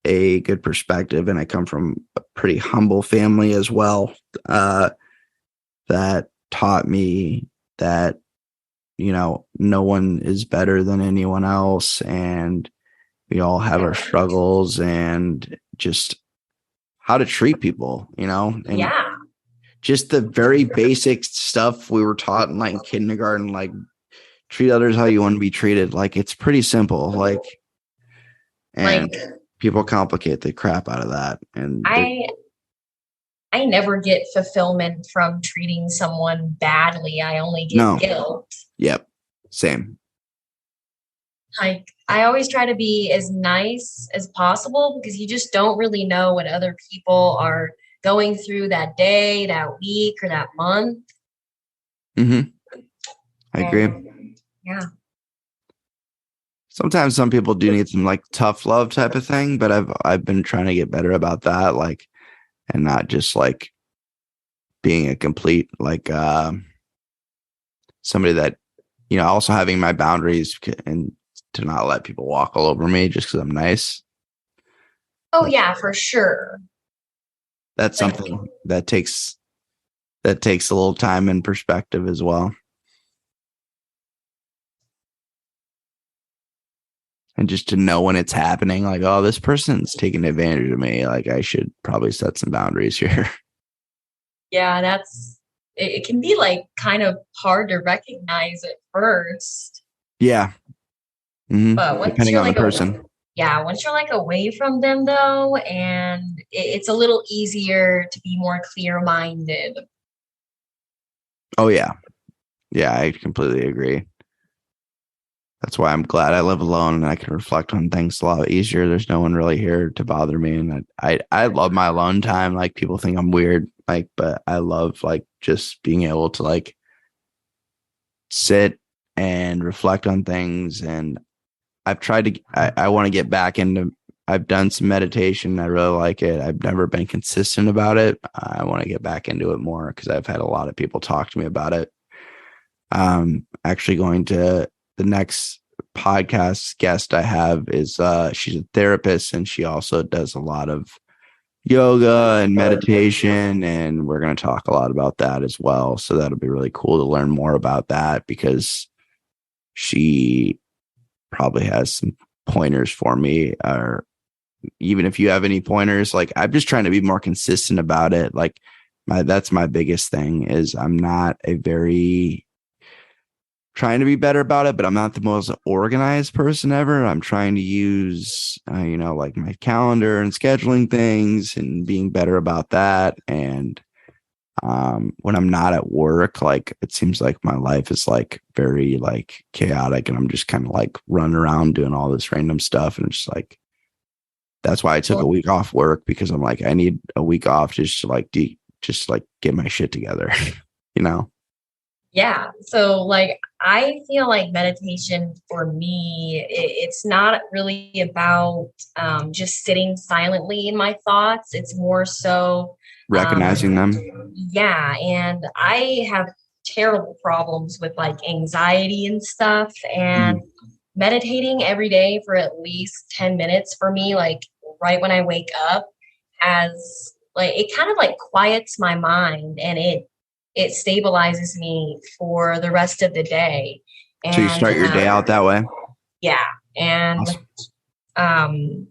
a good perspective. And I come from a pretty humble family as well. That taught me that no one is better than anyone else, and we all have our struggles, and just how to treat people, and Yeah. just the very basic stuff we were taught in like kindergarten, like treat others how you want to be treated. Like it's pretty simple, and Like people complicate the crap out of that. And I never get fulfillment from treating someone badly. I only get no, guilt. yep, same. Like I always try to be as nice as possible because you just don't really know what other people are going through that day, that week, or that month. Mm-hmm. I agree. Yeah. Sometimes some people do need some like tough love type of thing, but I've been trying to get better about that, like, and not just like being a complete like somebody that also having my boundaries and to not let people walk all over me just because I'm nice. Oh yeah, for sure. That's something that takes a little time and perspective as well. And just to know when it's happening, like, oh, this person's taking advantage of me. Like I should probably set some boundaries here. Yeah, it can be like kind of hard to recognize at first. Yeah. Mm-hmm. But once Depending you're on the like person. once you're like away from them though, and it's a little easier to be more clear-minded. Oh yeah. Yeah, I completely agree. That's why I'm glad I live alone and I can reflect on things a lot easier. There's no one really here to bother me. And I love my alone time. Like people think I'm weird, like, but I love like just being able to like sit and reflect on things. And I've tried to, I want to get back into, I've done some meditation. I really like it. I've never been consistent about it. I want to get back into it more because I've had a lot of people talk to me about it. Actually going to the next podcast guest I have is she's a therapist and she also does a lot of yoga and meditation, and we're going to talk a lot about that as well. So that'll be really cool to learn more about that because she probably has some pointers for me, or even if you have any pointers. Like I'm just trying to be more consistent about it. Like that's my biggest thing is I'm not a very trying to be better about it, but I'm not the most organized person ever. I'm trying to use, like my calendar and scheduling things and being better about that. And when I'm not at work, like it seems like my life is like very like chaotic and I'm just kind of like running around doing all this random stuff. And it's just like, that's why I took a week off work because I'm like, I need a week off just to like, get my shit together, Yeah. So like I feel like meditation for me, it's not really about just sitting silently in my thoughts. It's more so recognizing them. Yeah. And I have terrible problems with like anxiety and stuff. And meditating every day for at least 10 minutes for me, like right when I wake up, has like it kind of like quiets my mind and it stabilizes me for the rest of the day. And so you start your day out that way? Yeah. And awesome.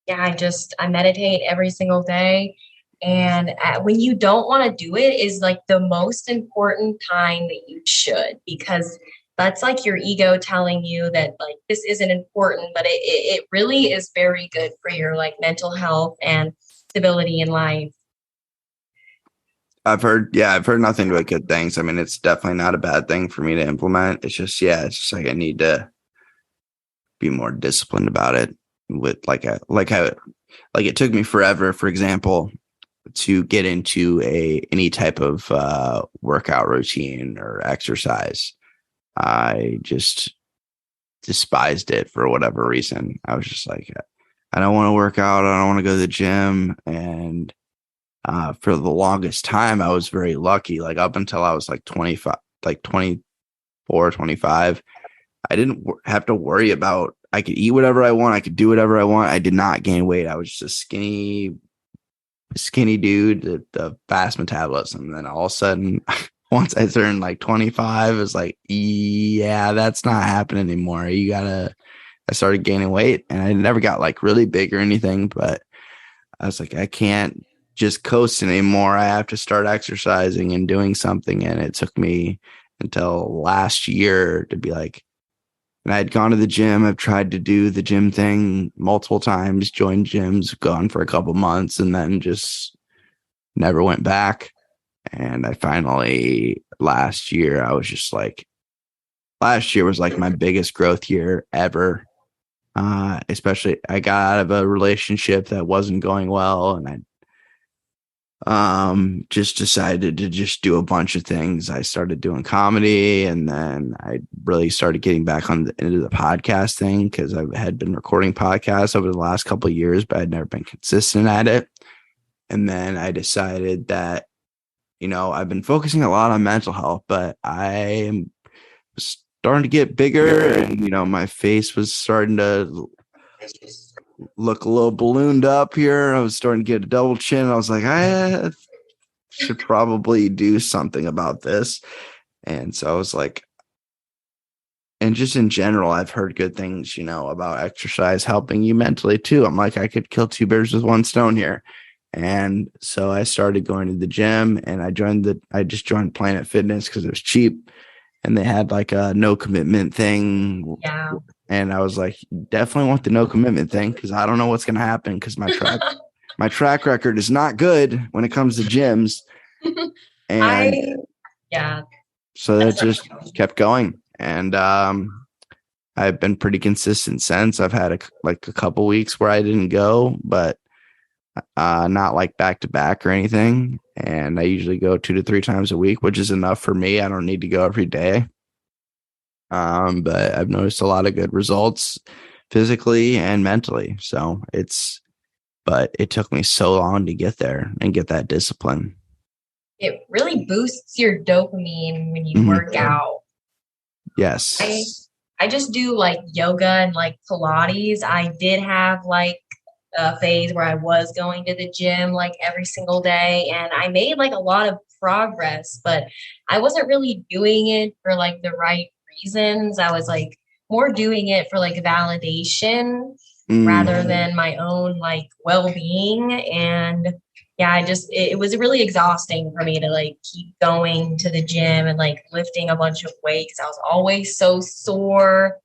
Yeah, I meditate every single day. And when you don't want to do it is like the most important time that you should, because that's like your ego telling you that like this isn't important, but it really is very good for your like mental health and stability in life. I've heard nothing but good things. I mean, it's definitely not a bad thing for me to implement. It's just, it's just like I need to be more disciplined about it with it took me forever, for example, to get into any type of workout routine or exercise. I just despised it for whatever reason. I was just like, I don't want to work out. I don't want to go to the gym. And for the longest time, I was very lucky. Like up until I was like 25, like 24, 25, I didn't have to worry about, I could eat whatever I want. I could do whatever I want. I did not gain weight. I was just a skinny dude with a fast metabolism. And then all of a sudden, once I turned like 25, it's like, yeah, that's not happening anymore. I started gaining weight, and I never got like really big or anything, but I was like, I can't just coast anymore. I have to start exercising and doing something. And it took me until last year to be like, and I had gone to the gym. I've tried to do the gym thing multiple times, joined gyms, gone for a couple months, and then just never went back. And I finally, last year was like my biggest growth year ever. Especially I got out of a relationship that wasn't going well, and I just decided to just do a bunch of things. I started doing comedy, and then I really started getting back into the podcast thing because I had been recording podcasts over the last couple of years, but I'd never been consistent at it. And then I decided that, I've been focusing a lot on mental health, but I am starting to get bigger, and, my face was starting to look a little ballooned up here. I was starting to get a double chin. I was like, I should probably do something about this. And so I was like, and just in general, I've heard good things, about exercise helping you mentally too. I'm like, I could kill two birds with one stone here. And so I started going to the gym, and I just joined Planet Fitness because it was cheap, and they had like a no commitment thing. Yeah. And I was like, definitely want the no commitment thing because I don't know what's going to happen because my track record is not good when it comes to gyms. And so that just kept going. And I've been pretty consistent since. I've had a couple weeks where I didn't go, but not like back to back or anything. And I usually go 2 to 3 times a week, which is enough for me. I don't need to go every day. But I've noticed a lot of good results physically and mentally. So but it took me so long to get there and get that discipline. It really boosts your dopamine when you work out. Yes. I just do like yoga and like Pilates. I did have like a phase where I was going to the gym like every single day, and I made like a lot of progress, but I wasn't really doing it for like the right reasons. I was like more doing it for like validation rather than my own like well-being. And yeah, it was really exhausting for me to like keep going to the gym and like lifting a bunch of weight because I was always so sore.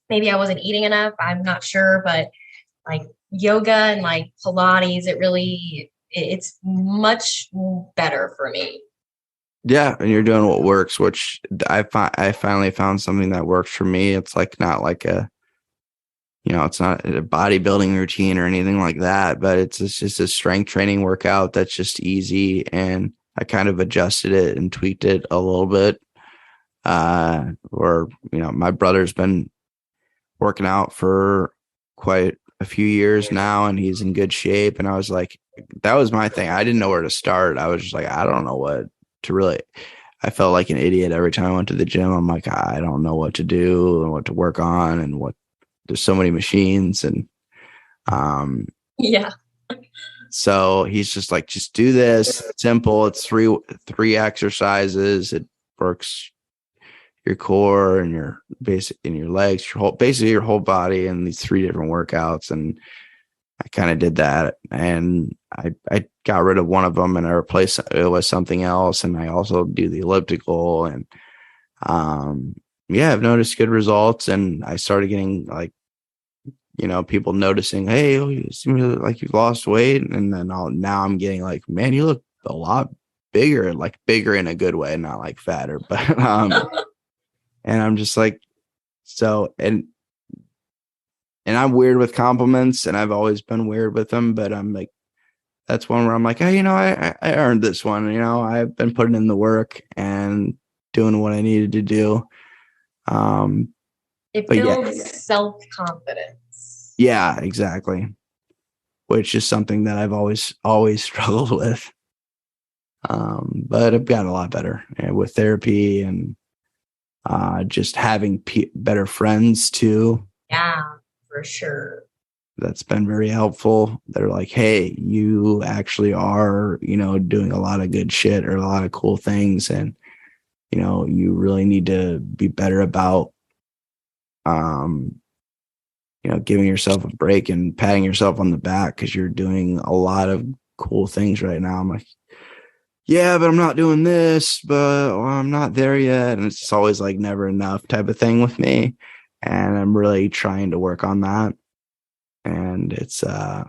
Maybe I wasn't eating enough, I'm not sure, but like yoga and like Pilates, it's much better for me. Yeah, and you're doing what works, which I finally found something that works for me. It's like not like it's not a bodybuilding routine or anything like that, but it's just a strength training workout that's just easy. And I kind of adjusted it and tweaked it a little bit. My brother's been working out for quite a few years now, and he's in good shape. And I was like, that was my thing. I didn't know where to start. I was just like, I don't know what to really. I felt like an idiot every time I went to the gym. I'm like, I don't know what to do and what to work on, and there's so many machines. And yeah. So he's just like, just do this. It's simple. It's three exercises. It works your core and your basic in your legs, basically your whole body in these 3 different workouts. And I kind of did that, and I got rid of one of them and I replaced it with something else. And I also do the elliptical, and I've noticed good results. And I started getting like, people noticing, hey, you seem like you've lost weight. And then now I'm getting like, man, you look a lot bigger, like bigger in a good way, not like fatter, but and I'm just like, so, and and I'm weird with compliments, and I've always been weird with them, but I'm like, that's one where I'm like, hey, I earned this one. I've been putting in the work and doing what I needed to do. It But builds self-confidence. yeah, exactly. Which is something that I've always struggled with. But I've gotten a lot better with therapy and just having better friends too. Yeah, for sure. That's been very helpful. They're like, hey, you actually are, doing a lot of good shit or a lot of cool things. And, you really need to be better about, giving yourself a break and patting yourself on the back because you're doing a lot of cool things right now. I'm like, yeah, but I'm not doing this, but I'm not there yet. And it's always like never enough type of thing with me. And I'm really trying to work on that. And it's, I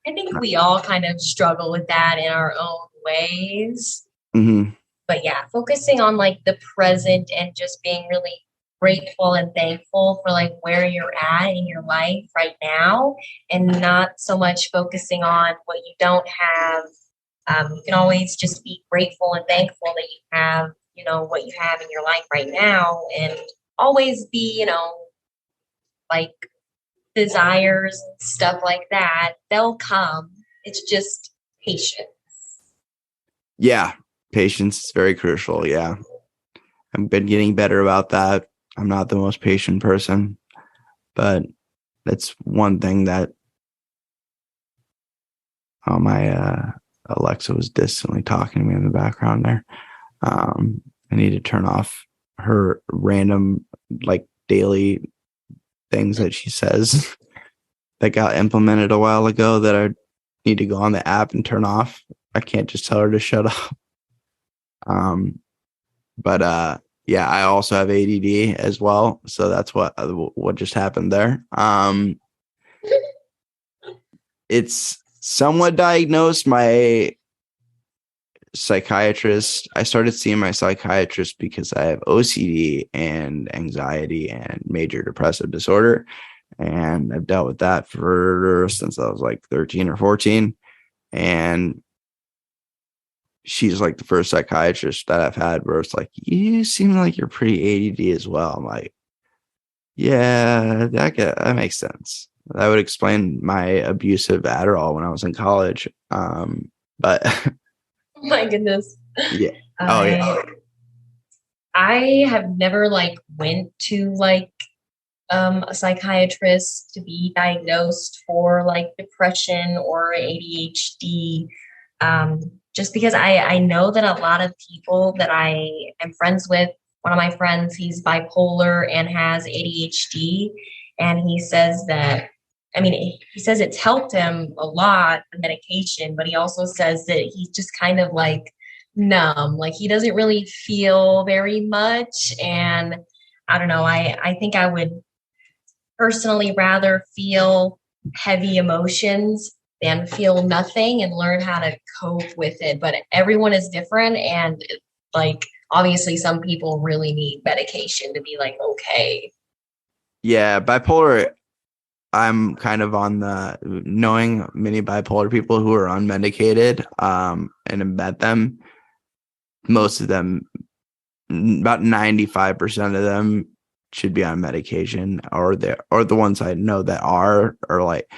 think we all kind of struggle with that in our own ways. mm-hmm. But yeah, focusing on like the present and just being really grateful and thankful for like where you're at in your life right now, and not so much focusing on what you don't have. You can always just be grateful and thankful that you have, what you have in your life right now, and always be, like desires and stuff like that. They'll come. It's just patience. Yeah, patience is very crucial. Yeah, I've been getting better about that. I'm not the most patient person, but that's one thing that my Alexa was distantly talking to me in the background there. I need to turn off her random like daily things that she says that got implemented a while ago that I need to go on the app and turn off. I can't just tell her to shut up. But yeah, I also have ADD as well. So that's what just happened there. It's somewhat diagnosed. My psychiatrist, I started seeing my psychiatrist because I have OCD and anxiety and major depressive disorder. And I've dealt with that since I was like 13 or 14. And she's like the first psychiatrist that I've had where it's like, you seem like you're pretty ADD as well. I'm like, yeah, that makes sense. That would explain my abusive Adderall when I was in college. But Oh my goodness. yeah. Oh yeah. I have never like went to like a psychiatrist to be diagnosed for like depression or ADHD. Just because I know that a lot of people that I am friends with, one of my friends, he's bipolar and has ADHD. And he says that, he says it's helped him a lot, the medication, but he also says that he's just kind of like numb, like he doesn't really feel very much. And I don't know, I think I would personally rather feel heavy emotions than feel nothing and learn how to cope with it. But everyone is different. And like, obviously some people really need medication to be like, okay. Yeah. Bipolar. I'm kind of on the knowing many bipolar people who are unmedicated, and have met them. Most of them, about 95% of them should be on medication, or the ones I know that are like,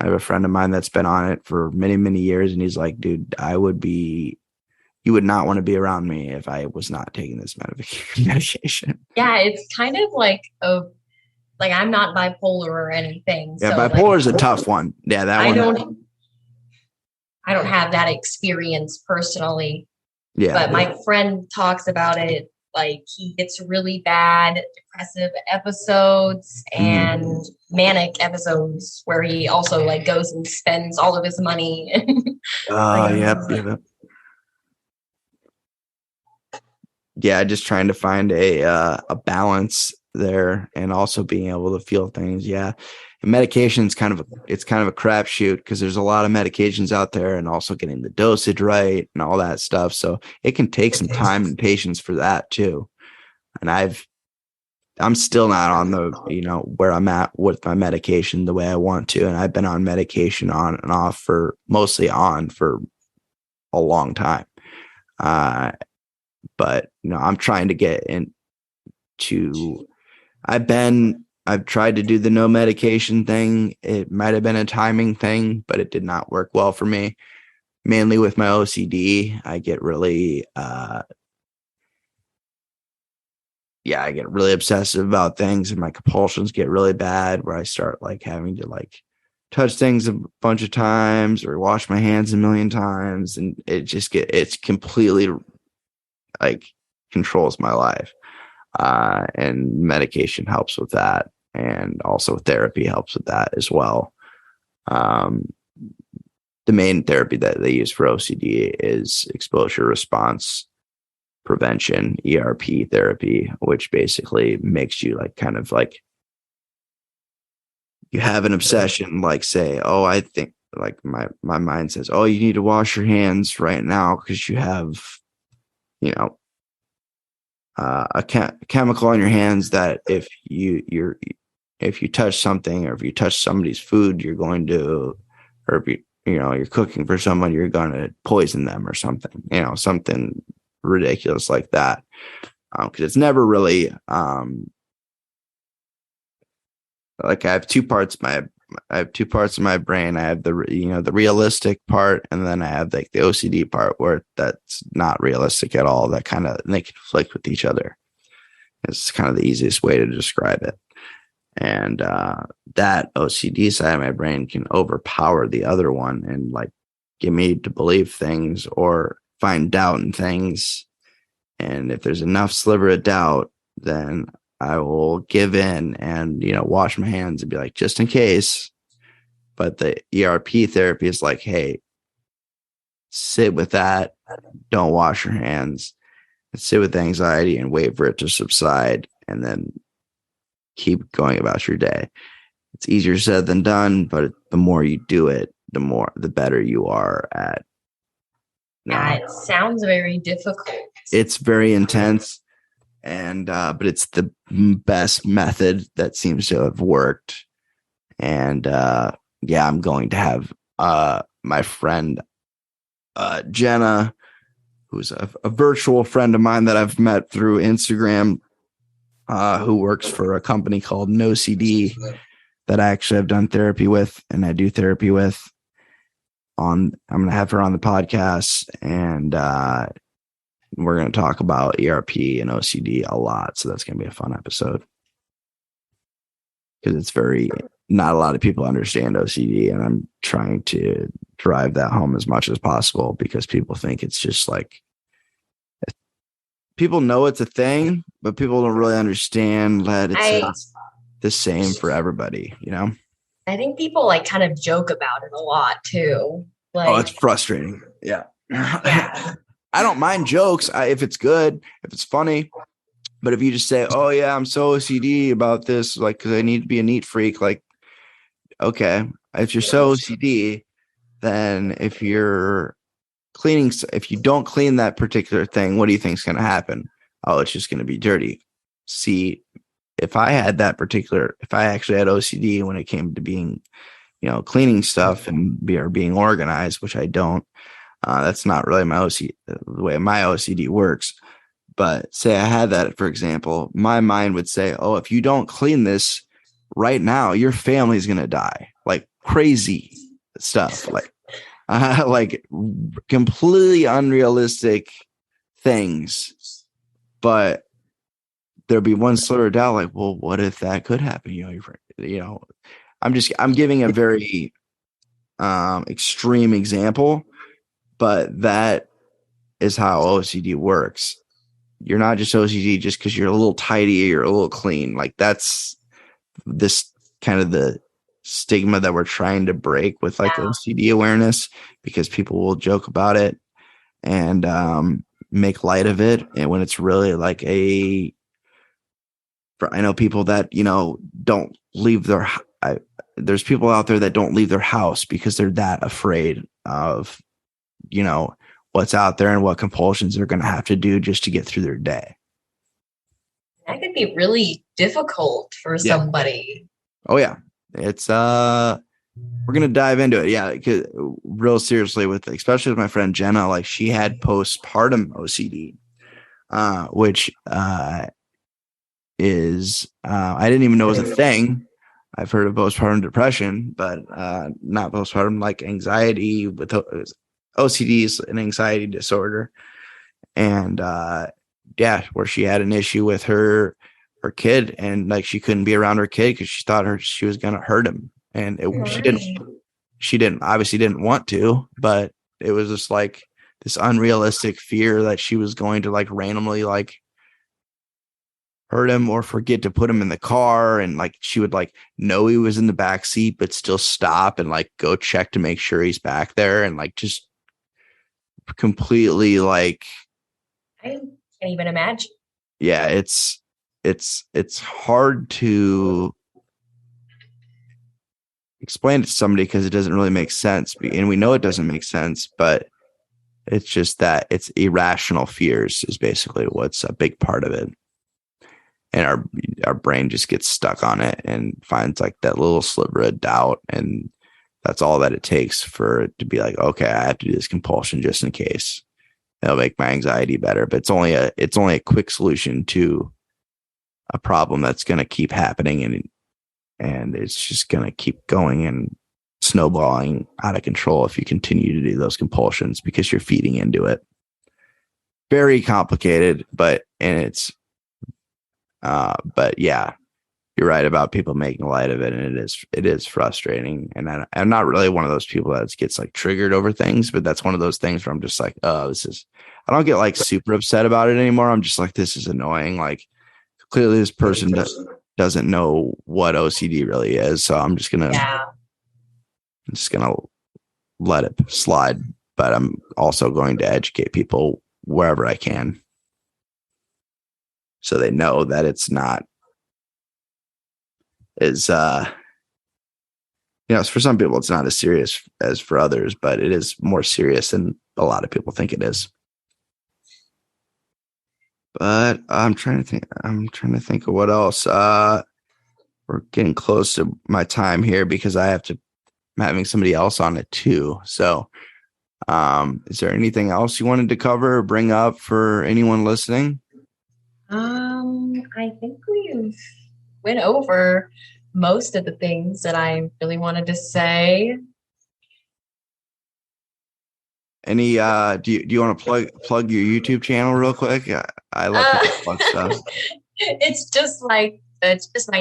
I have a friend of mine that's been on it for many, many years. And he's like, dude, you would not want to be around me if I was not taking this medication. Yeah. It's kind of like I'm not bipolar or anything. Yeah. So Bipolar like, is a tough one. Yeah. That one. I don't have that experience personally. Yeah. But my friend talks about it. Like he gets really bad depressive episodes and manic episodes where he also like goes and spends all of his money. Yep. Yeah, just trying to find a balance there, and also being able to feel things. Yeah, and medication's kind of a crapshoot because there's a lot of medications out there, and also getting the dosage right and all that stuff. So it can take some time and patience for that too. And I've I'm still not on the, where I'm at with my medication the way I want to. And I've been on medication on and off mostly on for a long time. But, I'm trying to get into, I've tried to do the no medication thing. It might have been a timing thing, but it did not work well for me. Mainly with my OCD, I get really, I get really obsessive about things, and my compulsions get really bad where I start like having to like touch things a bunch of times or wash my hands a million times. And it's completely like controls my life. And medication helps with that. And also therapy helps with that as well. The main therapy that they use for OCD is exposure response prevention, ERP therapy, which basically makes you like kind of like you have an obsession, like say, oh, I think like my mind says, oh, you need to wash your hands right now because you have, a chemical on your hands that if you touch something or if you touch somebody's food, you're going to, or if you're cooking for someone, you're going to poison them or something, something ridiculous like that. Because it's never really like I have two parts of my brain. I have the realistic part, and then I have like the OCD part where that's not realistic at all. That kind of, they conflict with each other. It's kind of the easiest way to describe it. And that OCD side of my brain can overpower the other one and like get me to believe things or find doubt in things. And if there's enough sliver of doubt, then I will give in and, wash my hands and be like, just in case. But the ERP therapy is like, hey, sit with that. Don't wash your hands. Sit with the anxiety and wait for it to subside and then keep going about your day. It's easier said than done, but the more you do it, the better you are at. Yeah, it sounds very difficult. It's very intense. And but it's the best method that seems to have worked. And I'm going to have my friend Jenna, who's a virtual friend of mine that I've met through Instagram, who works for a company called NoCD that I actually have done therapy with, and I do therapy with. I'm going to have her on the podcast, and we're going to talk about ERP and OCD a lot. So that's going to be a fun episode because it's not a lot of people understand OCD, and I'm trying to drive that home as much as possible because people think it's just like, people know it's a thing, but people don't really understand that it's the same for everybody, I think people like kind of joke about it a lot too. Like, it's frustrating. Yeah. Yeah. I don't mind jokes if it's good, if it's funny. But if you just say, oh, yeah, I'm so OCD about this, like, because I need to be a neat freak, like, okay, if you're so OCD, then if you don't clean that particular thing, what do you think is going to happen? Oh, it's just going to be dirty. See, if I actually had OCD when it came to being, cleaning stuff and being organized, which I don't, that's not really the way my OCD works. But say I had that, for example, my mind would say, oh, if you don't clean this right now, your family's going to die. Like crazy stuff, like completely unrealistic things. But there'll be one sliver of doubt, like, well, what if that could happen? I'm giving a very extreme example, but that is how OCD works. You're not just OCD just because you're a little tidy or a little clean. Like that's this kind of the stigma that we're trying to break with like OCD awareness, because people will joke about it and make light of it. And when it's really like I know people that, don't leave there's people out there that don't leave their house because they're that afraid of, what's out there and what compulsions they're going to have to do just to get through their day. That could be really difficult for somebody. Oh yeah. It's we're gonna dive into it. Yeah, 'cause real seriously especially with my friend Jenna, like she had postpartum OCD, which is I didn't even know was a thing. I've heard of postpartum depression, but not postpartum, like anxiety with OCD is an anxiety disorder. And where she had an issue with her kid, and like she couldn't be around her kid because she thought she was gonna hurt him, and she obviously didn't want to, but it was just like this unrealistic fear that she was going to like randomly like hurt him or forget to put him in the car, and like she would like know he was in the back seat but still stop and like go check to make sure he's back there, and like just completely like I can't even imagine. Yeah, it's hard to explain it to somebody because it doesn't really make sense, and we know it doesn't make sense, but it's just that it's irrational fears is basically what's a big part of it. And our brain just gets stuck on it and finds like that little sliver of doubt, and that's all that it takes for it to be like, okay, I have to do this compulsion just in case. It'll make my anxiety better, but it's only a quick solution to a problem that's going to keep happening, and it's just going to keep going and snowballing out of control if you continue to do those compulsions because you're feeding into it. Very complicated, but yeah, you're right about people making light of it, and it is frustrating. And I'm not really one of those people that gets like triggered over things, but that's one of those things where I'm just like, oh, I don't get like super upset about it anymore. I'm just like, this is annoying. Like clearly this person doesn't know what OCD really is. So I'm just gonna let it slide. But I'm also going to educate people wherever I can, so they know that it's not as for some people it's not as serious as for others, but it is more serious than a lot of people think it is. But I'm trying to think of what else. We're getting close to my time here because I'm having somebody else on it too. So is there anything else you wanted to cover or bring up for anyone listening? I think we've went over most of the things that I really wanted to say. Any do you want to plug your YouTube channel real quick? I love to plug stuff. It's just my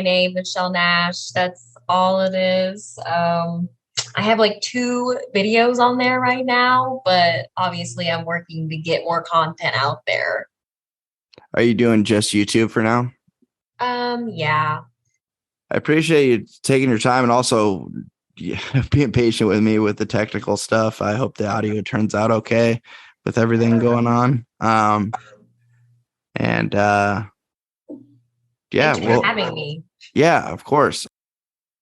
name, Michelle Nash. That's all it is. I have like 2 videos on there right now, but obviously I'm working to get more content out there. Are you doing just YouTube for now? Yeah. I appreciate you taking your time and also being patient with me with the technical stuff. I hope the audio turns out okay with everything going on. Thanks for having me. Yeah, of course.